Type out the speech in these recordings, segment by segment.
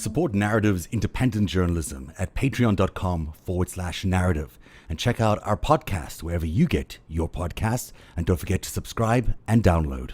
Support Narrative's independent journalism at patreon.com/narrative and check out our podcast wherever you get your podcasts. And don't forget to subscribe and download.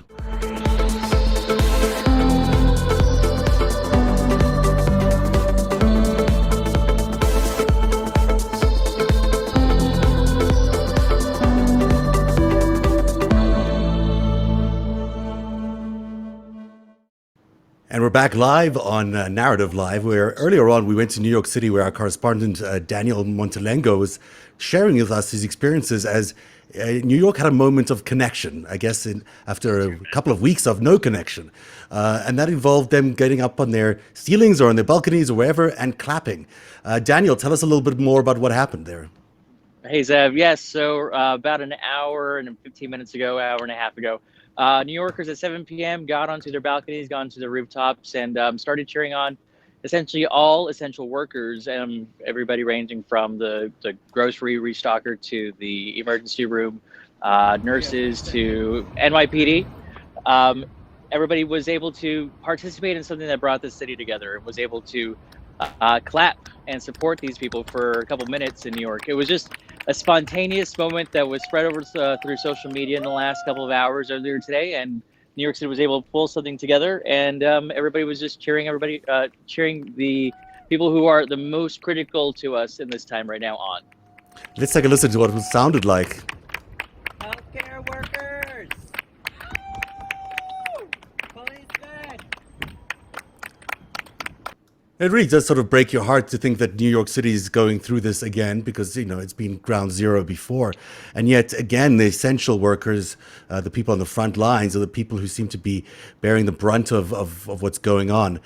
And we're back live on Narrative Live, where earlier on we went to New York City, where our correspondent Daniel Montelengo was sharing with us his experiences as New York had a moment of connection, I guess, after a couple of weeks of no connection. And that involved them getting up on their ceilings or on their balconies or wherever and clapping. Daniel, tell us a little bit more about what happened there. Hey, Zev. Yes, so about an hour and 15 minutes ago, hour and a half ago, New Yorkers at 7 p.m. got onto their balconies, got onto the rooftops, and started cheering on essentially all essential workers, everybody ranging from the grocery restocker to the emergency room, nurses to NYPD. Everybody was able to participate in something that brought the city together and was able to clap and support these people for a couple minutes in New York. It was just a spontaneous moment that was spread over through social media in the last couple of hours earlier today, and New York City was able to pull something together, and everybody was just cheering the people who are the most critical to us in this time right now on. Let's take a listen to what it sounded like. Healthcare workers! Policemen! It really does sort of break your heart to think that New York City is going through this again because, you know, it's been ground zero before. And yet, again, the essential workers, the people on the front lines are the people who seem to be bearing the brunt of what's going on.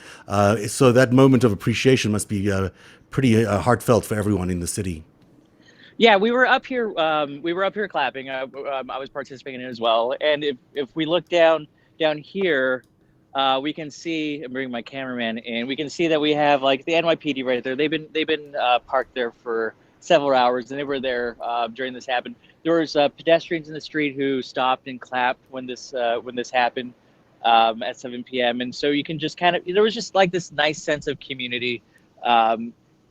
So that moment of appreciation must be pretty heartfelt for everyone in the city. Yeah, we were up here clapping. I was participating in it as well. And if we look down here, we can see, I'm bringing my cameraman in, we can see that we have like the NYPD right there. They've been parked there for several hours, and they were there during this happened. There was pedestrians in the street who stopped and clapped when this happened at 7 p.m. And so you can just there was just like this nice sense of community.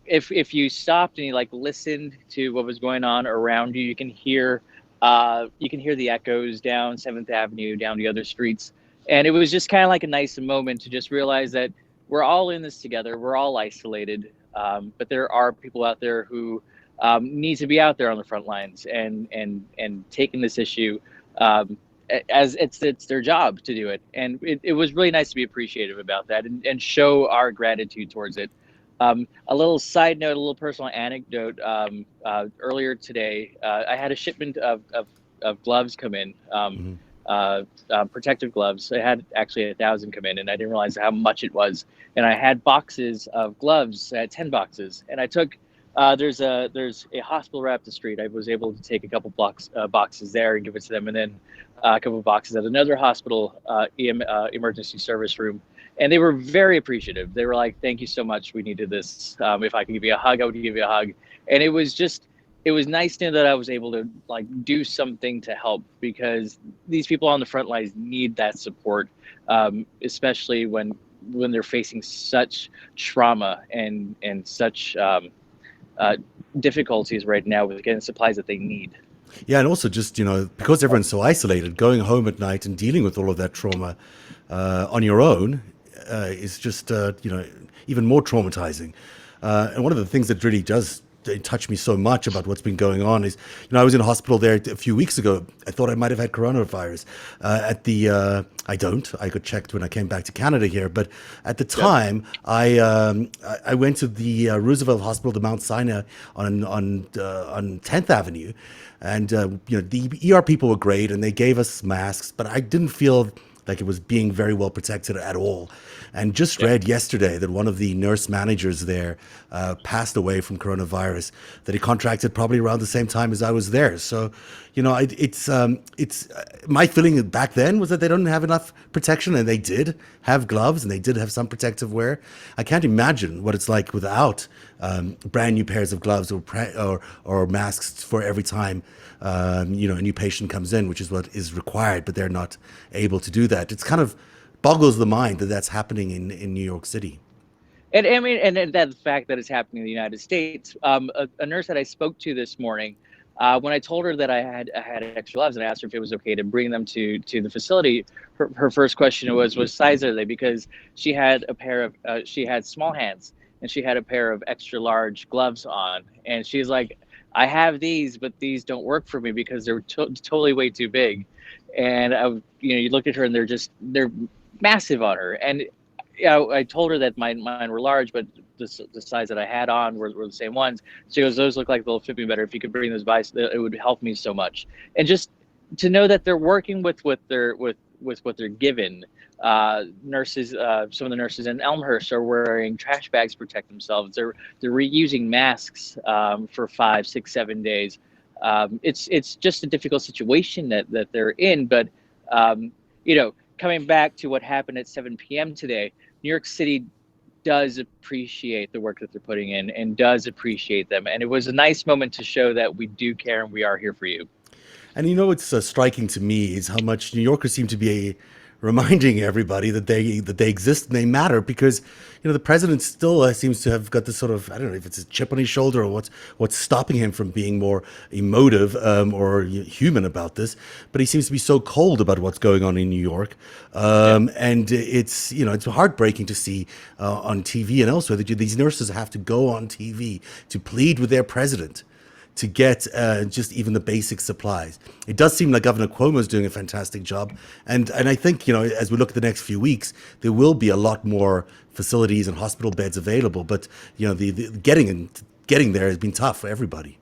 If you stopped and you like listened to what was going on around you, you can hear the echoes down 7th Avenue, down the other streets. And it was just kind of like a nice moment to just realize that we're all in this together. We're all isolated, but there are people out there who need to be out there on the front lines and taking this issue as it's their job to do it. And it was really nice to be appreciative about that and show our gratitude towards it. A little side note, a little personal anecdote. Earlier today, I had a shipment of gloves come in. Protective gloves. I had actually 1,000 come in, and I didn't realize how much it was. And I had boxes of gloves. I had 10 boxes, and I took. There's a hospital right up the street. I was able to take a couple boxes there and give it to them, and then a couple of boxes at another hospital emergency service room. And they were very appreciative. They were like, "Thank you so much. We needed this. If I could give you a hug, I would give you a hug." And it was nice to know that I was able to like do something to help, because these people on the front lines need that support, especially when they're facing such trauma and such difficulties right now with getting supplies that they need. Yeah, and also just, you know, because everyone's so isolated, going home at night and dealing with all of that trauma on your own is just, even more traumatizing. And one of the things that really does touch me so much about what's been going on is, I was in a hospital there a few weeks ago. I thought I might have had coronavirus. I don't. I got checked when I came back to Canada here. But at the time, I went to the Roosevelt Hospital, the Mount Sinai on 10th Avenue. And, the ER people were great and they gave us masks, but I didn't feel like it was being very well protected at all. And just read yesterday that one of the nurse managers there passed away from coronavirus, that he contracted probably around the same time as I was there. So, it's my feeling back then was that they don't have enough protection, and they did have gloves and they did have some protective wear. I can't imagine what it's like without brand new pairs of gloves or masks for every time a new patient comes in, which is what is required, but they're not able to do that. It's kind of boggles the mind that that's happening in New York City. And I mean, and that the fact that it's happening in the United States. A nurse that I spoke to this morning, when I told her that I had extra gloves and I asked her if it was okay to bring them to the facility, her first question was, "What size are they?" Because she had small hands and she had a pair of extra large gloves on, and she's like, "I have these, but these don't work for me because they're totally way too big." And you look at her and they're massive on her, and yeah, I told her that mine were large, but the size that I had on were the same ones. She goes, "Those look like they'll fit me better. If you could bring those by, it would help me so much." And just to know that they're working with what they're given. Nurses, some of the nurses in Elmhurst are wearing trash bags to protect themselves. They're reusing masks for 5, 6, 7 days. It's just a difficult situation that they're in, but coming back to what happened at 7 p.m. today, New York City does appreciate the work that they're putting in and does appreciate them. And it was a nice moment to show that we do care and we are here for you. And what's striking to me is how much New Yorkers seem to be reminding everybody that they exist and they matter, because the president still seems to have got this sort of, I don't know if it's a chip on his shoulder or what's stopping him from being more emotive or human about this, but he seems to be so cold about what's going on in New York, and it's heartbreaking to see on TV and elsewhere that these nurses have to go on TV to plead with their president to get just even the basic supplies. It does seem like Governor Cuomo is doing a fantastic job, and I think as we look at the next few weeks, there will be a lot more facilities and hospital beds available. But the getting there has been tough for everybody.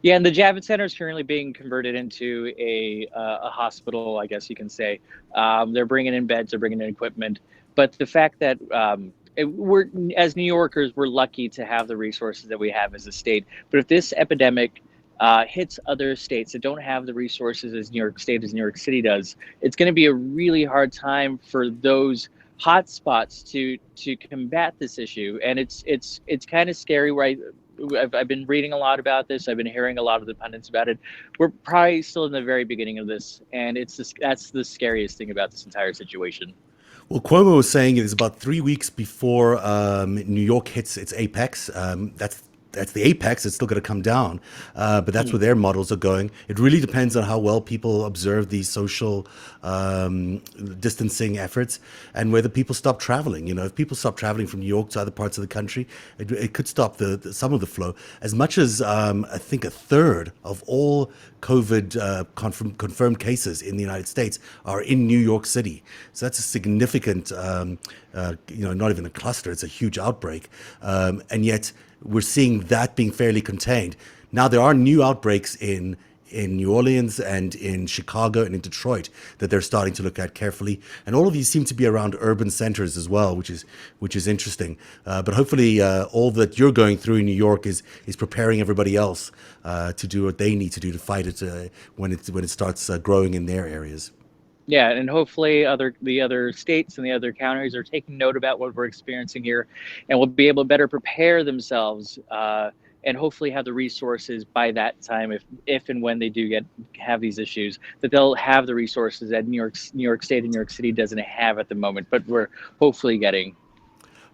Yeah, and the Javits Center is currently being converted into a hospital, I guess you can say. They're bringing in beds, they're bringing in equipment, but the fact that we're, as New Yorkers, we're lucky to have the resources that we have as a state. But if this epidemic hits other states that don't have the resources as New York State, as New York City does, it's going to be a really hard time for those hot spots to combat this issue. And it's kind of scary. I've been reading a lot about this. I've been hearing a lot of the pundits about it. We're probably still in the very beginning of this, and that's the scariest thing about this entire situation. Well, Cuomo was saying it is about 3 weeks before New York hits its apex. That's the apex. It's still going to come down, but that's where their models are going. It really depends on how well people observe these social distancing efforts and whether people stop traveling. If people stop traveling from New York to other parts of the country, it could stop some of the flow. As much as I think a third of all COVID confirmed cases in the United States are in New York City. So that's a significant, not even a cluster, it's a huge outbreak. And yet we're seeing that being fairly contained. Now there are new outbreaks in New Orleans and in Chicago and in Detroit that they're starting to look at carefully. And all of these seem to be around urban centers as well, which is interesting. But hopefully all that you're going through in New York is preparing everybody else to do what they need to do to fight it when it starts growing in their areas. Yeah, and hopefully the other states and the other counties are taking note about what we're experiencing here, and will be able to better prepare themselves and hopefully have the resources by that time, if and when they do have these issues, that they'll have the resources that New York State and New York City doesn't have at the moment, but we're hopefully getting.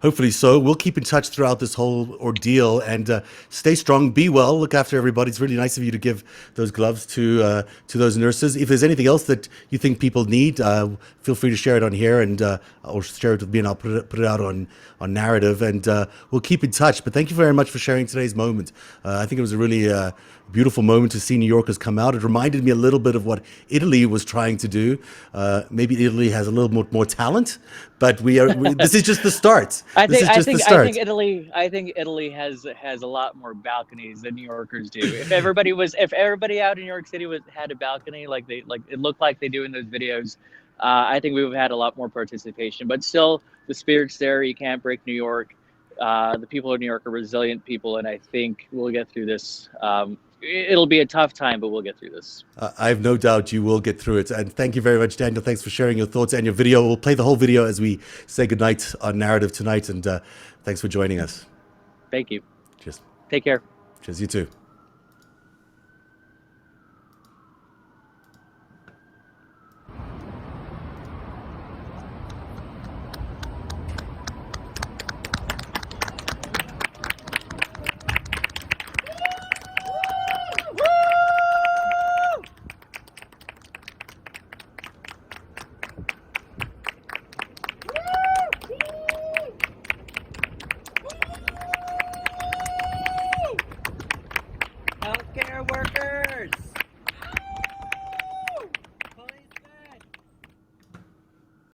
Hopefully so. We'll keep in touch throughout this whole ordeal, and stay strong, be well, look after everybody. It's really nice of you to give those gloves to those nurses. If there's anything else that you think people need, feel free to share it on here, and or share it with me, and I'll put it out on Narrative, and we'll keep in touch. But thank you very much for sharing today's moment. I think it was a really beautiful moment to see New Yorkers come out. It reminded me a little bit of what Italy was trying to do. Maybe Italy has a little more talent, but this is just the start. I think Italy has a lot more balconies than New Yorkers do. If everybody out in New York City had a balcony like it looked like they do in those videos, I think we would have had a lot more participation. But still, the spirit's there. You can't break New York. The people of New York are resilient people, and I think we'll get through this. It'll be a tough time, but we'll get through this. I have no doubt you will get through it. And thank you very much, Daniel. Thanks for sharing your thoughts and your video. We'll play the whole video as we say goodnight on Narrative tonight. And thanks for joining us. Thank you. Cheers. Take care. Cheers, you too. workers.